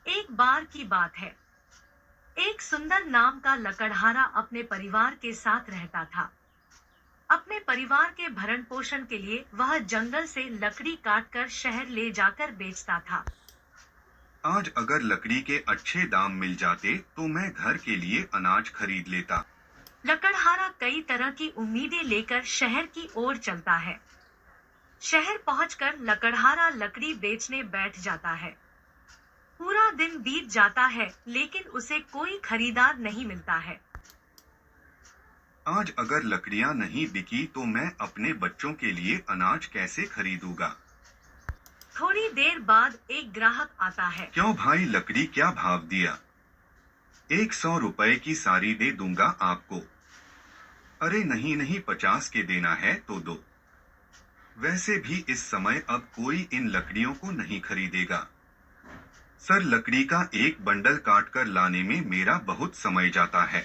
एक बार की बात है। एक सुंदर नाम का लकड़हारा अपने परिवार के साथ रहता था। अपने परिवार के भरण पोषण के लिए वह जंगल से लकड़ी काटकर शहर ले जाकर बेचता था। आज अगर लकड़ी के अच्छे दाम मिल जाते तो मैं घर के लिए अनाज खरीद लेता। लकड़हारा कई तरह की उम्मीदें लेकर शहर की ओर चलता है। शहर पहुंचकर लकड़हारा लकड़ी बेचने बैठ जाता है। पूरा दिन बीत जाता है, लेकिन उसे कोई खरीदार नहीं मिलता है। आज अगर लकड़ियां नहीं बिकी तो मैं अपने बच्चों के लिए अनाज कैसे खरीदूंगा। थोड़ी देर बाद एक ग्राहक आता है। क्यों भाई, लकड़ी क्या भाव दिया? 100 रुपए की सारी दे दूंगा आपको। अरे नहीं नहीं, 50 के देना है तो दो। वैसे भी इस समय अब कोई इन लकड़ियों को नहीं खरीदेगा। सर, लकड़ी का एक बंडल काट कर लाने में मेरा बहुत समय जाता है।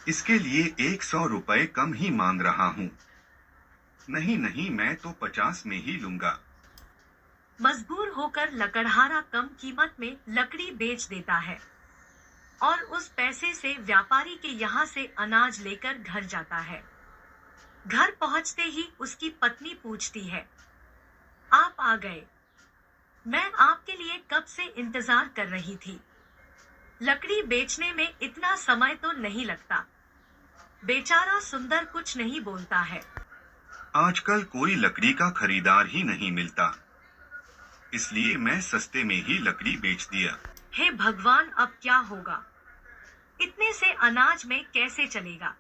इसके लिए 100 रुपए कम ही मांग रहा हूँ। नहीं नहीं, मैं तो 50 में ही लूंगा। मजबूर होकर लकड़हारा कम कीमत में लकड़ी बेच देता है और उस पैसे से व्यापारी के यहाँ से अनाज लेकर घर जाता है। घर पहुँचते ही उसकी पत्नी पूछती है, आप आ गए। मैं आपके लिए कब से इंतजार कर रही थी। लकड़ी बेचने में इतना समय तो नहीं लगता। बेचारा सुंदर कुछ नहीं बोलता है। आजकल कोई लकड़ी का खरीदार ही नहीं मिलता, इसलिए मैं सस्ते में ही लकड़ी बेच दिया। हे भगवान, अब क्या होगा। इतने से अनाज में कैसे चलेगा।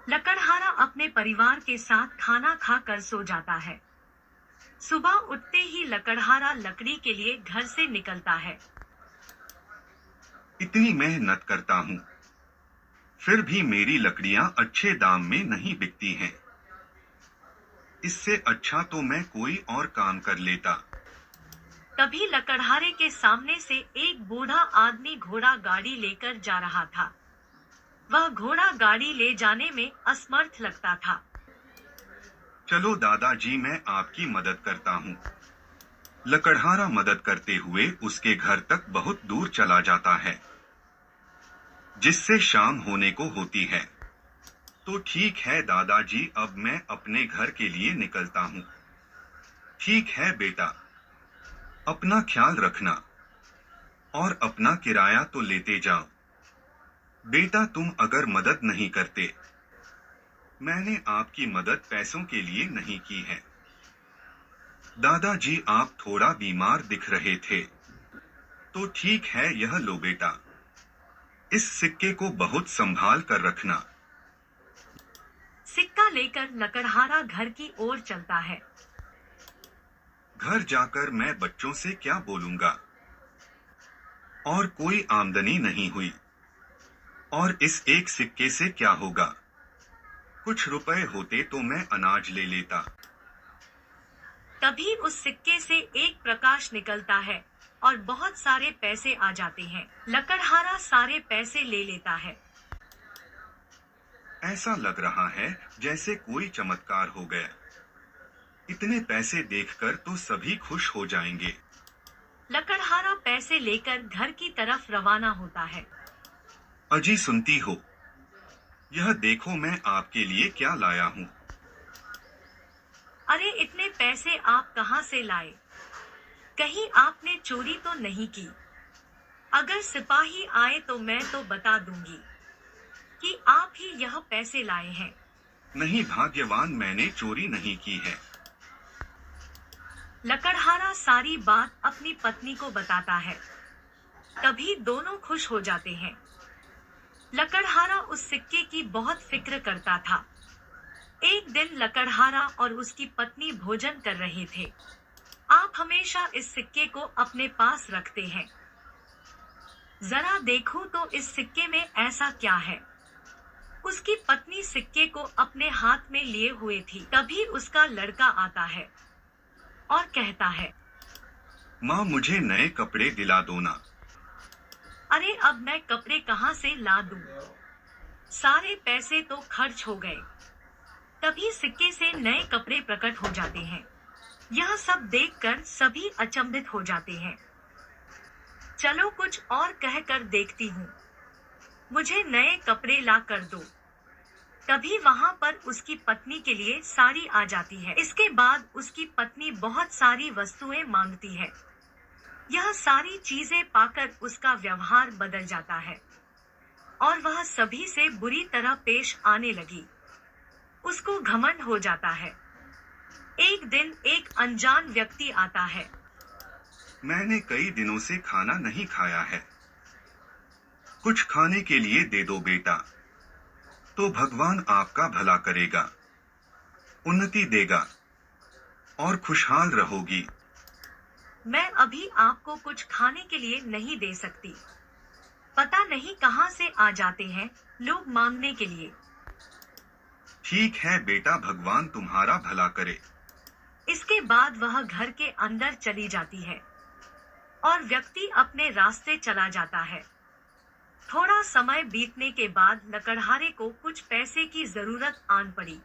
लकड़हारा अपने परिवार के साथ खाना खाकर सो जाता है। सुबह उठते ही लकड़हारा लकड़ी के लिए घर से निकलता है। इतनी मेहनत करता हूँ, फिर भी मेरी लकड़ियाँ अच्छे दाम में नहीं बिकती हैं। इससे अच्छा तो मैं कोई और काम कर लेता। तभी लकड़हारे के सामने से एक बूढ़ा आदमी घोड़ा गाड़ी लेकर जा रहा था। वह घोड़ा गाड़ी ले जाने में असमर्थ लगता था। चलो दादाजी, मैं आपकी मदद करता हूँ। लकड़हारा मदद करते हुए उसके घर तक बहुत दूर चला जाता है, जिससे शाम होने को होती है। तो ठीक है दादाजी, अब मैं अपने घर के लिए निकलता हूँ। ठीक है बेटा, अपना ख्याल रखना और अपना किराया तो लेते जाओ। बेटा, तुम अगर मदद नहीं करते, मैंने आपकी मदद पैसों के लिए नहीं की है। दादाजी, आप थोड़ा बीमार दिख रहे थे। तो ठीक है, यह लो बेटा। इस सिक्के को बहुत संभाल कर रखना। सिक्का लेकर लकड़हारा घर की ओर चलता है। घर जाकर मैं बच्चों से क्या बोलूंगा। और कोई आमदनी नहीं हुई, और इस एक सिक्के से क्या होगा। कुछ रुपए होते तो मैं अनाज ले लेता। तभी उस सिक्के से एक प्रकाश निकलता है और बहुत सारे पैसे आ जाते हैं। लकड़हारा सारे पैसे ले लेता है। ऐसा लग रहा है जैसे कोई चमत्कार हो गया। इतने पैसे देखकर तो सभी खुश हो जाएंगे। लकड़हारा पैसे लेकर घर की तरफ रवाना होता है। अजी, सुनती हो? यह देखो, मैं आपके लिए क्या लाया हूँ। अरे, इतने पैसे आप कहाँ से लाए। कहीं आपने चोरी तो नहीं की। अगर सिपाही आए तो मैं तो बता दूंगी कि आप ही यह पैसे लाए हैं। नहीं भाग्यवान, मैंने चोरी नहीं की है। लकड़हारा सारी बात अपनी पत्नी को बताता है। तभी दोनों खुश हो जाते हैं। लकड़हारा उस सिक्के की बहुत फिक्र करता था। एक दिन लकड़हारा और उसकी पत्नी भोजन कर रहे थे। आप हमेशा इस सिक्के को अपने पास रखते हैं। जरा देखो तो इस सिक्के में ऐसा क्या है। उसकी पत्नी सिक्के को अपने हाथ में लिए हुए थी। तभी उसका लड़का आता है और कहता है, माँ, मुझे नए कपड़े दिला दो ना। अरे, अब मैं कपड़े कहाँ से ला दूं? सारे पैसे तो खर्च हो गए। तभी सिक्के से नए कपड़े प्रकट हो जाते हैं। यह सब देखकर सभी अचंभित हो जाते हैं। चलो कुछ और कहकर देखती हूँ। मुझे नए कपड़े ला कर दो। तभी वहाँ पर उसकी पत्नी के लिए साड़ी आ जाती है। इसके बाद उसकी पत्नी बहुत सारी वस्तुएं मांगती है। यह सारी चीजें पाकर उसका व्यवहार बदल जाता है और वह सभी से बुरी तरह पेश आने लगी। उसको घमंड हो जाता है। एक दिन एक अनजान व्यक्ति आता है। मैंने कई दिनों से खाना नहीं खाया है, कुछ खाने के लिए दे दो बेटा, तो भगवान आपका भला करेगा, उन्नति देगा और खुशहाल रहोगी। मैं अभी आपको कुछ खाने के लिए नहीं दे सकती। पता नहीं कहाँ से आ जाते हैं लोग मांगने के लिए। ठीक है बेटा, भगवान तुम्हारा भला करे। इसके बाद वह घर के अंदर चली जाती है और व्यक्ति अपने रास्ते चला जाता है। थोड़ा समय बीतने के बाद लकड़हारे को कुछ पैसे की जरूरत आन पड़ी।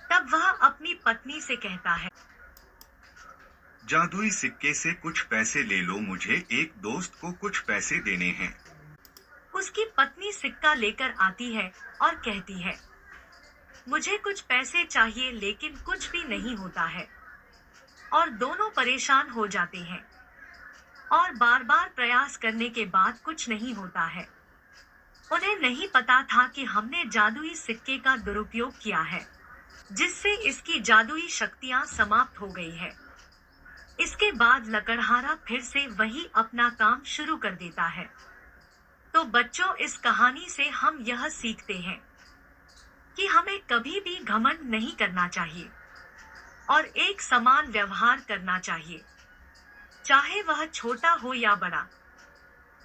तब वह अपनी पत्नी से कहता है, जादुई सिक्के से कुछ पैसे ले लो, मुझे एक दोस्त को कुछ पैसे देने हैं। उसकी पत्नी सिक्का लेकर आती है और कहती है, मुझे कुछ पैसे चाहिए, लेकिन कुछ भी नहीं होता है और दोनों परेशान हो जाते हैं और बार बार प्रयास करने के बाद कुछ नहीं होता है। उन्हें नहीं पता था कि हमने जादुई सिक्के का दुरुपयोग किया है, जिससे इसकी जादुई शक्तियां समाप्त हो गई है। इसके बाद लकड़हारा फिर से वही अपना काम शुरू कर देता है। तो बच्चों, इस कहानी से हम यह सीखते हैं कि हमें कभी भी घमंड नहीं करना चाहिए और एक समान व्यवहार करना चाहिए, चाहे वह छोटा हो या बड़ा।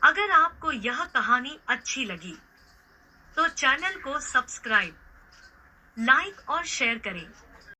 अगर आपको यह कहानी अच्छी लगी तो चैनल को सब्सक्राइब, लाइक और शेयर करें।